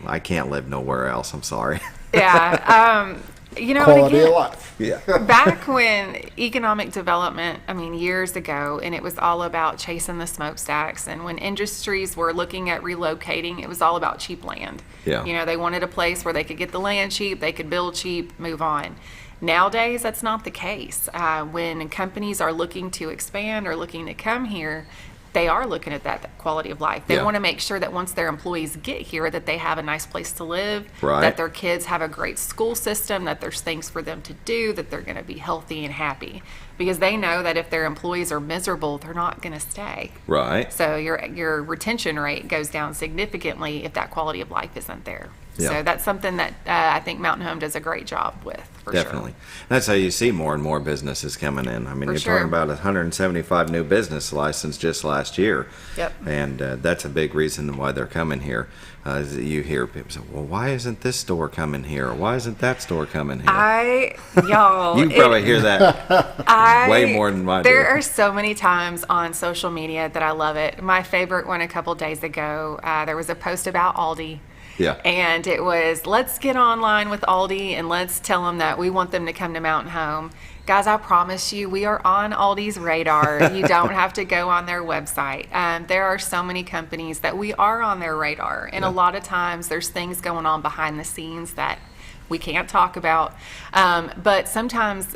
I can't live nowhere else. I'm sorry. Yeah. Quality of life. Yeah. Back when economic development, years ago, and it was all about chasing the smokestacks, and when industries were looking at relocating, it was all about cheap land. Yeah. They wanted a place where they could get the land cheap, they could build cheap, move on. Nowadays, that's not the case. When companies are looking to expand or looking to come here, they are looking at that quality of life. They want to make sure that once their employees get here, that they have a nice place to live, that their kids have a great school system, that there's things for them to do, that they're going to be healthy and happy. Because they know that if their employees are miserable, they're not going to stay. Right. So your retention rate goes down significantly if that quality of life isn't there. So that's something that I think Mountain Home does a great job with, for Definitely. sure. That's how you see more and more businesses coming in. You're talking about 175 new business licenses just last year. Yep. And that's a big reason why they're coming here. Is that you hear people say, well, why isn't this store coming here? Or why isn't that store coming here? You probably hear that way more than I do. There are so many times on social media that I love it. My favorite one a couple days ago, there was a post about Aldi. Yeah. And it was, let's get online with Aldi and let's tell them that we want them to come to Mountain Home. Guys, I promise you, we are on Aldi's radar. You don't have to go on their website. There are so many companies that we are on their radar. And a lot of times there's things going on behind the scenes that we can't talk about. But sometimes,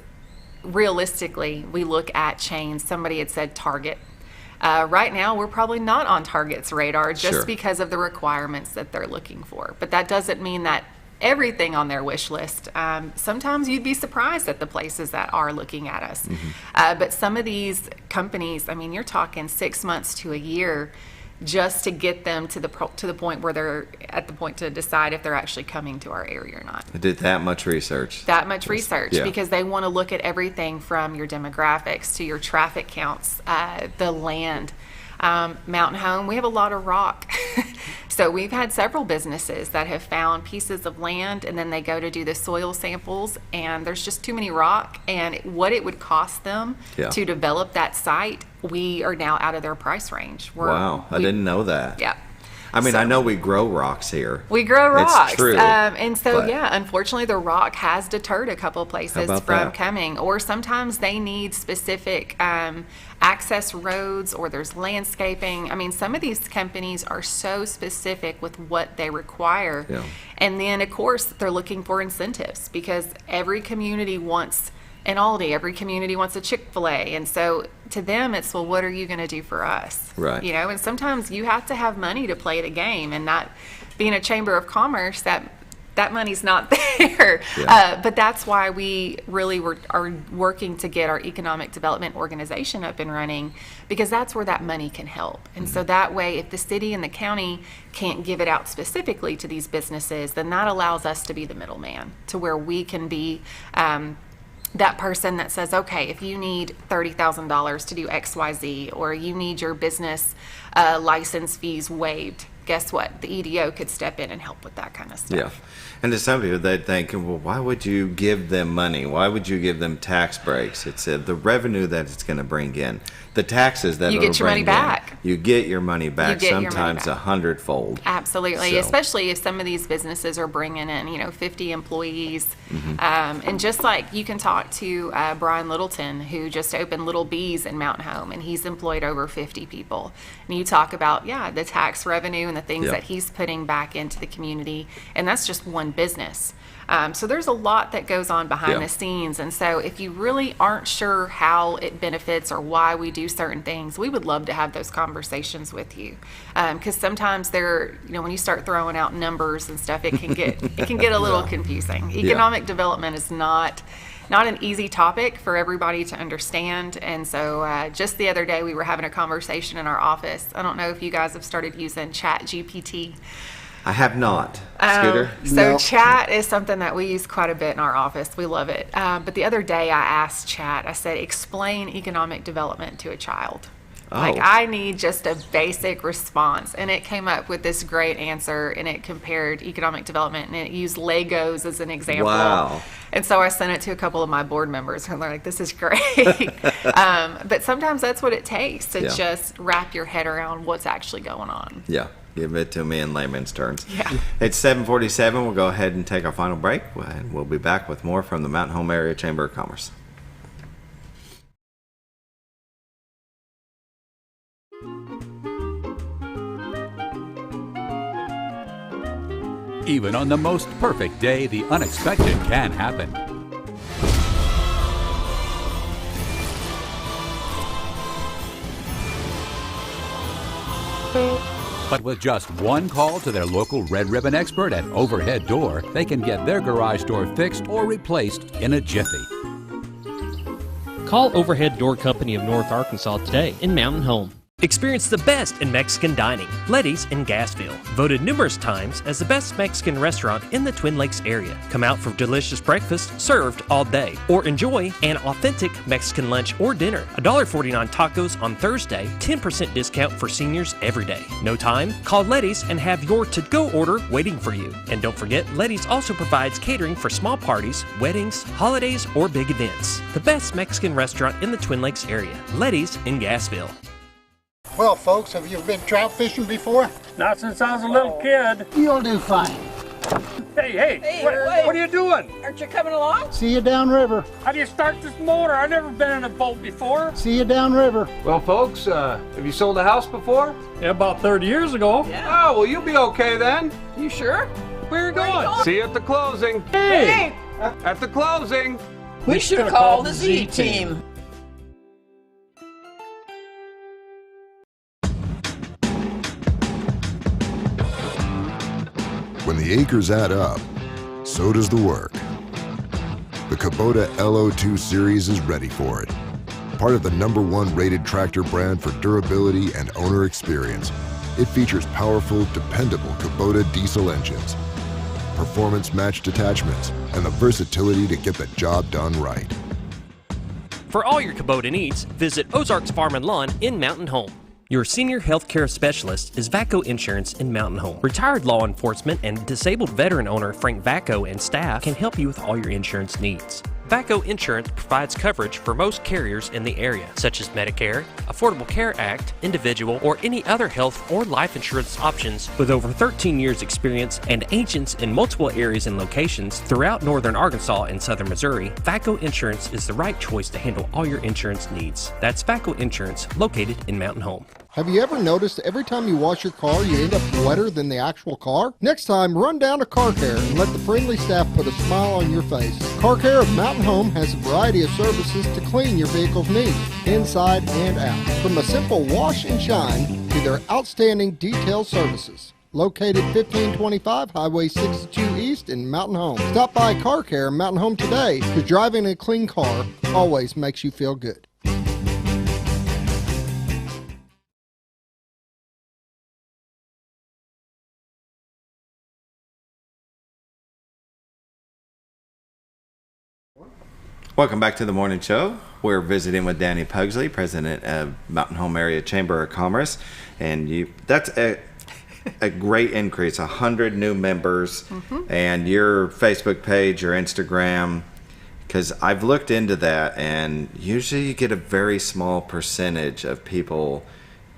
realistically, we look at chains. Somebody had said Target. Right now, we're probably not on Target's radar just because of the requirements that they're looking for. But that doesn't mean that everything on their wish list. Sometimes you'd be surprised at the places that are looking at us. But some of these companies, you're talking 6 months to a year just to get them to the point where they're at the point to decide if they're actually coming to our area or not. I did that much research. Because they want to look at everything from your demographics to your traffic counts, the land. Mountain Home, we have a lot of rock. So we've had several businesses that have found pieces of land and then they go to do the soil samples and there's just too many rock, and what it would cost them to develop that site, we are now out of their price range. I didn't know that. Yeah. I mean, I know we grow rocks here. We grow rocks. It's true. And so, unfortunately, the rock has deterred a couple places from coming. Or sometimes they need specific access roads, or there's landscaping. I mean, some of these companies are so specific with what they require. Yeah. And then, of course, they're looking for incentives, because every community wants an Aldi, every community wants a Chick-fil-A. And so to them, it's, well, what are you going to do for us? Right. You know, and sometimes you have to have money to play the game, and not being a chamber of commerce, that money's not there. Yeah. But that's why we really are working to get our economic development organization up and running, because that's where that money can help. And so that way, if the city and the county can't give it out specifically to these businesses, then that allows us to be the middleman, to where we can be that person that says, okay, if you need $30,000 to do XYZ, or you need your business license fees waived, guess what? The EDO could step in and help with that kind of stuff. Yeah. And to some people, they'd think, well, why would you give them money? Why would you give them tax breaks? It's the revenue that it's going to bring in. The taxes that you get your money back. You get your money back, sometimes 100-fold. Absolutely, especially if some of these businesses are bringing in, 50 employees. And just like you can talk to Brian Littleton, who just opened Little Bees in Mountain Home, and he's employed over 50 people. And you talk about, the tax revenue and the things that he's putting back into the community, and that's just one business. So there's a lot that goes on behind the scenes. And so if you really aren't sure how it benefits or why we do certain things, we would love to have those conversations with you. Because sometimes when you start throwing out numbers and stuff, it can get a little confusing. Economic development is not an easy topic for everybody to understand. And so just the other day, we were having a conversation in our office. I don't know if you guys have started using ChatGPT. I have not. Scooter? Chat is something that we use quite a bit in our office. We love it. But the other day I asked Chat, I said, explain economic development to a child. Like, I need just a basic response. And it came up with this great answer, and it compared economic development, and it used Legos as an example. Wow. And so I sent it to a couple of my board members, and they're like, this is great. But sometimes that's what it takes to just wrap your head around what's actually going on. Yeah. Give it to me in layman's terms. Yeah. It's 7:47. We'll go ahead and take our final break, and we'll be back with more from the Mountain Home Area Chamber of Commerce. Even on the most perfect day, the unexpected can happen. But with just one call to their local Red Ribbon expert at Overhead Door, they can get their garage door fixed or replaced in a jiffy. Call Overhead Door Company of North Arkansas today in Mountain Home. Experience the best in Mexican dining. Letty's in Gassville. Voted numerous times as the best Mexican restaurant in the Twin Lakes area. Come out for delicious breakfast served all day. Or enjoy an authentic Mexican lunch or dinner. $1.49 tacos on Thursday. 10% discount for seniors every day. No time? Call Letty's and have your to-go order waiting for you. And don't forget, Letty's also provides catering for small parties, weddings, holidays, or big events. The best Mexican restaurant in the Twin Lakes area. Letty's in Gassville. Well, folks, have you been trout fishing before? Not since I was a little kid. You'll do fine. Hey, what are you doing? Aren't you coming along? See you downriver. How do you start this motor? I've never been in a boat before. See you downriver. Well, folks, have you sold a house before? Yeah, about 30 years ago. Yeah. Oh, well, you'll be okay then. You sure? Where are you going? See you at the closing. Hey! At the closing. We should have called the Z-Team. When the acres add up, so does the work. The Kubota LO2 series is ready for it. Part of the #1 rated tractor brand for durability and owner experience, it features powerful, dependable Kubota diesel engines, performance-matched attachments, and the versatility to get the job done right. For all your Kubota needs, visit Ozarks Farm and Lawn in Mountain Home. Your senior healthcare specialist is VACO Insurance in Mountain Home. Retired law enforcement and disabled veteran owner Frank VACO and staff can help you with all your insurance needs. VACO Insurance provides coverage for most carriers in the area, such as Medicare, Affordable Care Act, individual, or any other health or life insurance options. With over 13 years experience and agents in multiple areas and locations throughout northern Arkansas and southern Missouri, VACO Insurance is the right choice to handle all your insurance needs. That's VACO Insurance, located in Mountain Home. Have you ever noticed every time you wash your car, you end up wetter than the actual car? Next time, run down to Car Care and let the friendly staff put a smile on your face. Car Care of Mountain Home has a variety of services to clean your vehicle's needs, inside and out. From a simple wash and shine to their outstanding detailed services. Located 1525 Highway 62 East in Mountain Home. Stop by Car Care Mountain Home today, because driving a clean car always makes you feel good. Welcome back to the morning show. We're visiting with Dani Pugsley, president of Mountain Home Area Chamber of Commerce, and that's a great increase, 100 new members, and your Facebook page, your Instagram, because I've looked into that, and usually you get a very small percentage of people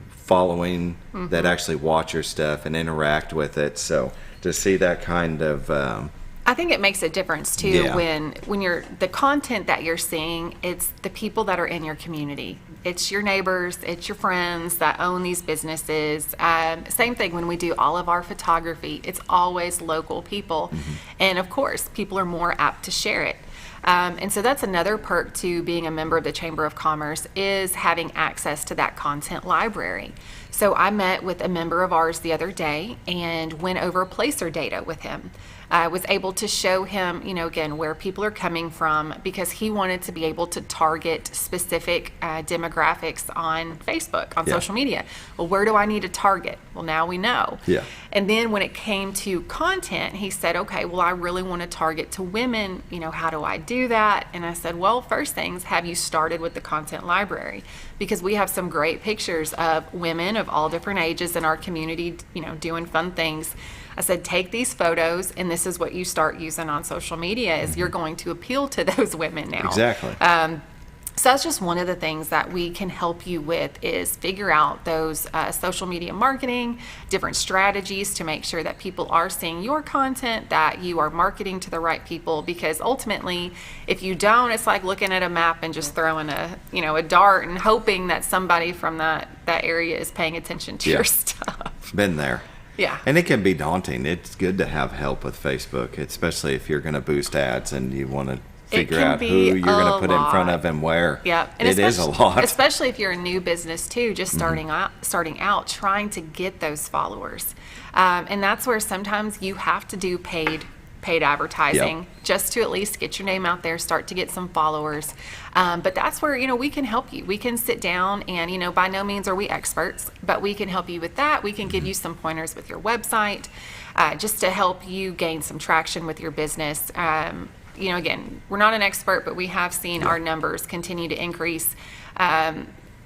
following that actually watch your stuff and interact with it. So to see that kind of I think it makes a difference too when you're the content that you're seeing, it's the people that are in your community. It's your neighbors, it's your friends that own these businesses. Same thing when we do all of our photography, it's always local people. And of course, people are more apt to share it. And so that's another perk to being a member of the Chamber of Commerce, is having access to that content library. So I met with a member of ours the other day and went over placer data with him. I was able to show him, again, where people are coming from, because he wanted to be able to target specific demographics on Facebook, on social media. Well, where do I need to target? Well, now we know. And then when it came to content, he said, okay, well, I really want to target to women. How do I do that? And I said, well, first things, have you started with the content library? Because we have some great pictures of women of all different ages in our community, doing fun things. I said, take these photos, and this is what you start using on social media, is you're going to appeal to those women now. Exactly. So that's just one of the things that we can help you with, is figure out those social media marketing, different strategies to make sure that people are seeing your content, that you are marketing to the right people. Because ultimately, if you don't, it's like looking at a map and just throwing a dart and hoping that somebody from that area is paying attention to your stuff. Been there. Yeah. And it can be daunting. It's good to have help with Facebook, especially if you're going to boost ads and you want to figure out who you're going to put in front of and where. Yeah. And it is a lot. Especially if you're a new business too, just starting out, trying to get those followers. And that's where sometimes you have to do paid advertising just to at least get your name out there, start to get some followers. But that's where, we can help you. We can sit down and, by no means are we experts, but we can help you with that. We can give you some pointers with your website, just to help you gain some traction with your business. Again, we're not an expert, but we have seen our numbers continue to increase,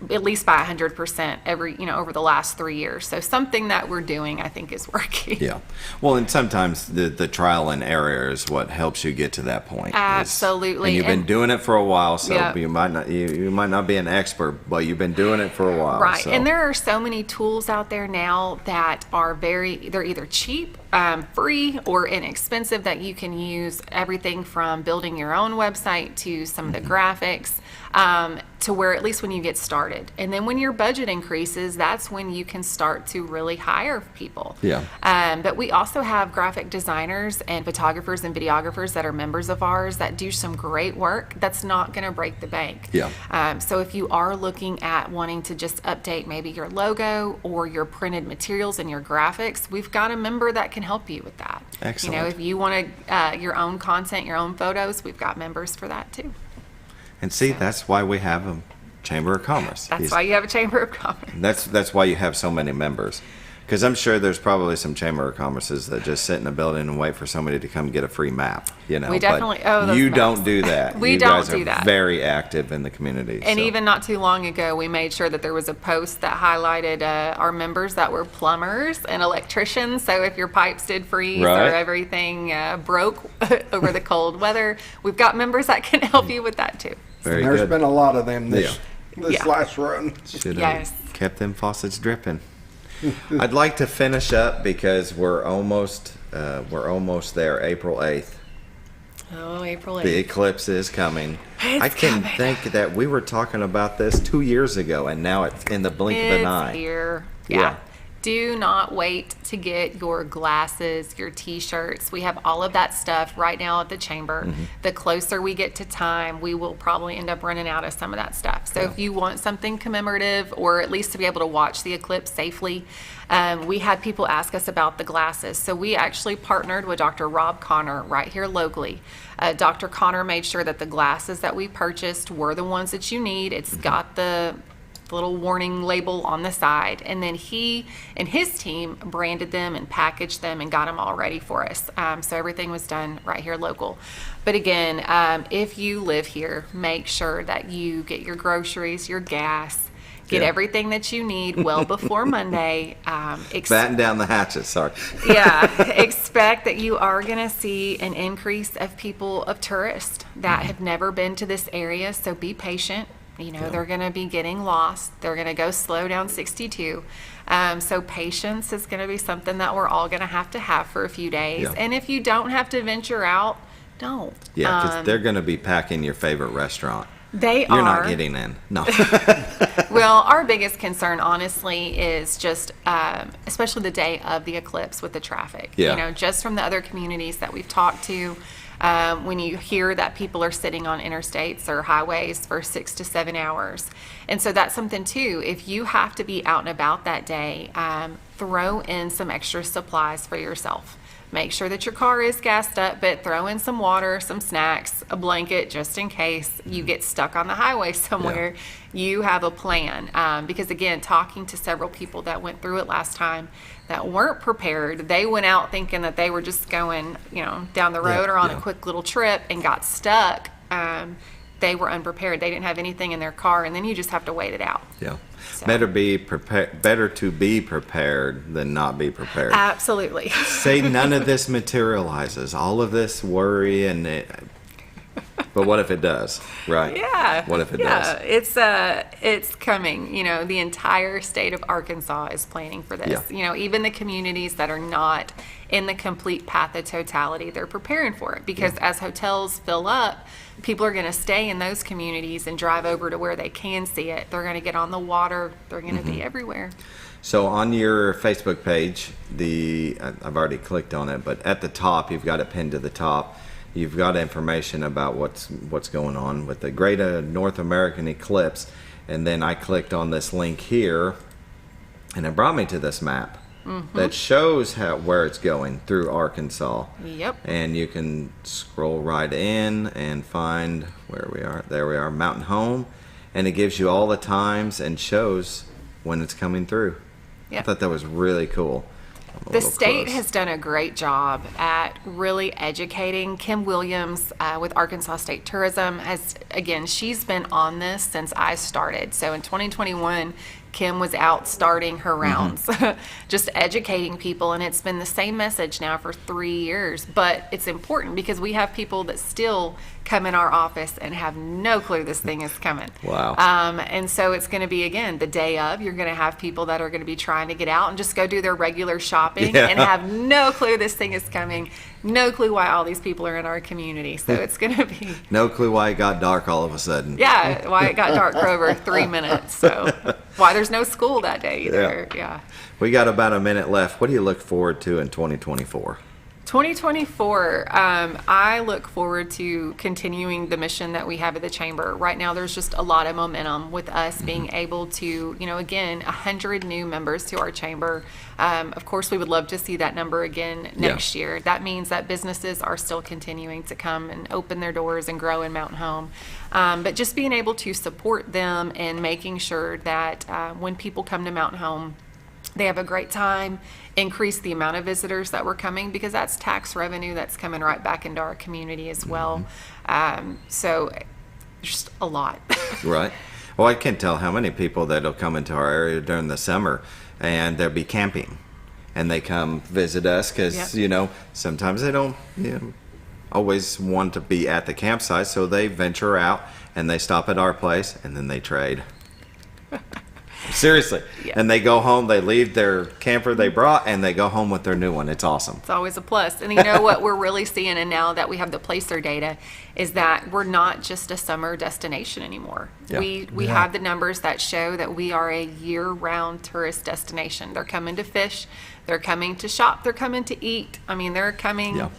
at least by 100% over the last 3 years. So something that we're doing, I think, is working. Yeah. Well, and sometimes the trial and error is what helps you get to that point. Absolutely. And you've been doing it for a while, so you might not be an expert, but you've been doing it for a while. Right. So. And there are so many tools out there now that are they're either cheap, free, or inexpensive, that you can use. Everything from building your own website to some of the graphics, to where at least when you get started. And then when your budget increases, that's when you can start to really hire people. But we also have graphic designers and photographers and videographers that are members of ours that do some great work that's not going to break the bank. So if you are looking at wanting to just update maybe your logo or your printed materials and your graphics, we've got a member that can help you with that. Excellent. If you want your own content, your own photos, we've got members for that too. And see, that's why we have a Chamber of Commerce. That's why you have a Chamber of Commerce. That's why you have so many members. Because I'm sure there's probably some Chamber of Commerces that just sit in a building and wait for somebody to come get a free map. You know, we definitely. But you don't do that. We you don't guys do are that. Very active in the community. And even not too long ago, we made sure that there was a post that highlighted our members that were plumbers and electricians. So if your pipes did freeze or everything broke over the cold weather, we've got members that can help you with that too. There's been a lot of them this last run. Should have kept them faucets dripping. I'd like to finish up because we're almost there. April 8th. Oh, April 8th. The eclipse is coming. I can coming. think that we were talking about this 2 years ago, and now it's in the blink of an eye. It's here. Yeah. Do not wait to get your glasses, your t-shirts. We have all of that stuff right now at the Chamber. The closer we get to time, we will probably end up running out of some of that stuff. So if you want something commemorative, or at least to be able to watch the eclipse safely, we had people ask us about the glasses. So we actually partnered with Dr. Rob Connor right here locally. Dr. Connor made sure that the glasses that we purchased were the ones that you need. It's got the little warning label on the side, and then he and his team branded them and packaged them and got them all ready for us. So everything was done right here local. But again, if you live here, make sure that you get your groceries, your gas, get everything that you need well before Monday. Batten down the hatches, sorry. Expect that you are going to see an increase of people, of tourists that have never been to this area, so be patient. You know, they're going to be getting lost. They're going to go slow down 62. So patience is going to be something that we're all going to have for a few days. And if you don't have to venture out, don't. Yeah, because they're going to be packing your favorite restaurant. You're not getting in. No. Well, our biggest concern, honestly, is just, especially the day of the eclipse with the traffic. Yeah. You know, just from the other communities that we've talked to, when you hear that people are sitting on interstates or highways for 6 to 7 hours. And so that's something too. If you have to be out and about that day, throw in some extra supplies for yourself. Make sure that your car is gassed up, but throw in some water, some snacks, a blanket, just in case you get stuck on the highway somewhere. You have a plan. Because again, talking to several people that went through it last time that weren't prepared, they went out thinking that they were just going, down the road or on a quick little trip and got stuck. They were unprepared. They didn't have anything in their car, and then you just have to wait it out. Yeah. So. Better to be prepared than not be prepared. Absolutely. Say none of this materializes. All of this worry but what if it does? Right? Yeah. What if it does? It's coming. The entire state of Arkansas is planning for this. Yeah. Even the communities that are not in the complete path of totality, they're preparing for it because as hotels fill up, people are going to stay in those communities and drive over to where they can see it. They're going to get on the water. They're going to be everywhere. So on your Facebook page, I've already clicked on it, but at the top, you've got it pinned to the top. You've got information about what's going on with the Great North American Eclipse. And then I clicked on this link here, and it brought me to this map. That shows where it's going through Arkansas. Yep. And you can scroll right in and find where we are. There we are, Mountain Home. And it gives you all the times and shows when it's coming through. Yep. I thought that was really cool. The state has done a great job at really educating. Kim Williams with Arkansas State Tourism she's been on this since I started. So in 2021, Kim was out starting her rounds, just educating people, and it's been the same message now for 3 years. But it's important because we have people that still come in our office and have no clue this thing is coming. Wow. And so it's going to be, again, the day of, you're going to have people that are going to be trying to get out and just go do their regular shopping and have no clue this thing is coming, no clue why all these people are in our community. So it's going to be... No clue why it got dark all of a sudden. Yeah, why it got dark for over 3 minutes. So why there's no school that day either. Yeah. We got about a minute left. What do you look forward to in 2024? 2024, I look forward to continuing the mission that we have at the Chamber. Right now, there's just a lot of momentum with us being able to, again, 100 new members to our Chamber. Of course, we would love to see that number again next year. That means that businesses are still continuing to come and open their doors and grow in Mountain Home. But just being able to support them and making sure that when people come to Mountain Home, They have a great time, increase the amount of visitors that were coming, because that's tax revenue that's coming right back into our community as well. So just a lot. Right. Well, I can't tell how many people that'll come into our area during the summer and they'll be camping and they come visit us because, you know, sometimes they don't always want to be at the campsite, so they venture out and they stop at our place and then they trade. Seriously. And they go home, they leave their camper they brought, and they go home with their new one. It's awesome. It's always a plus. And you know what we're really seeing, and now that we have the Placer data, is that we're not just a summer destination anymore. We have the numbers that show that we are a year-round tourist destination. They're coming to fish, they're coming to shop, they're coming to eat. I mean, they're coming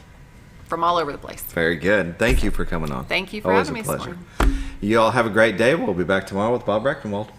from all over the place. Very good. Thank you for coming on. Thank you for Always having me. Always a pleasure. You all have a great day. We'll be back tomorrow with Bob Brechtenwald.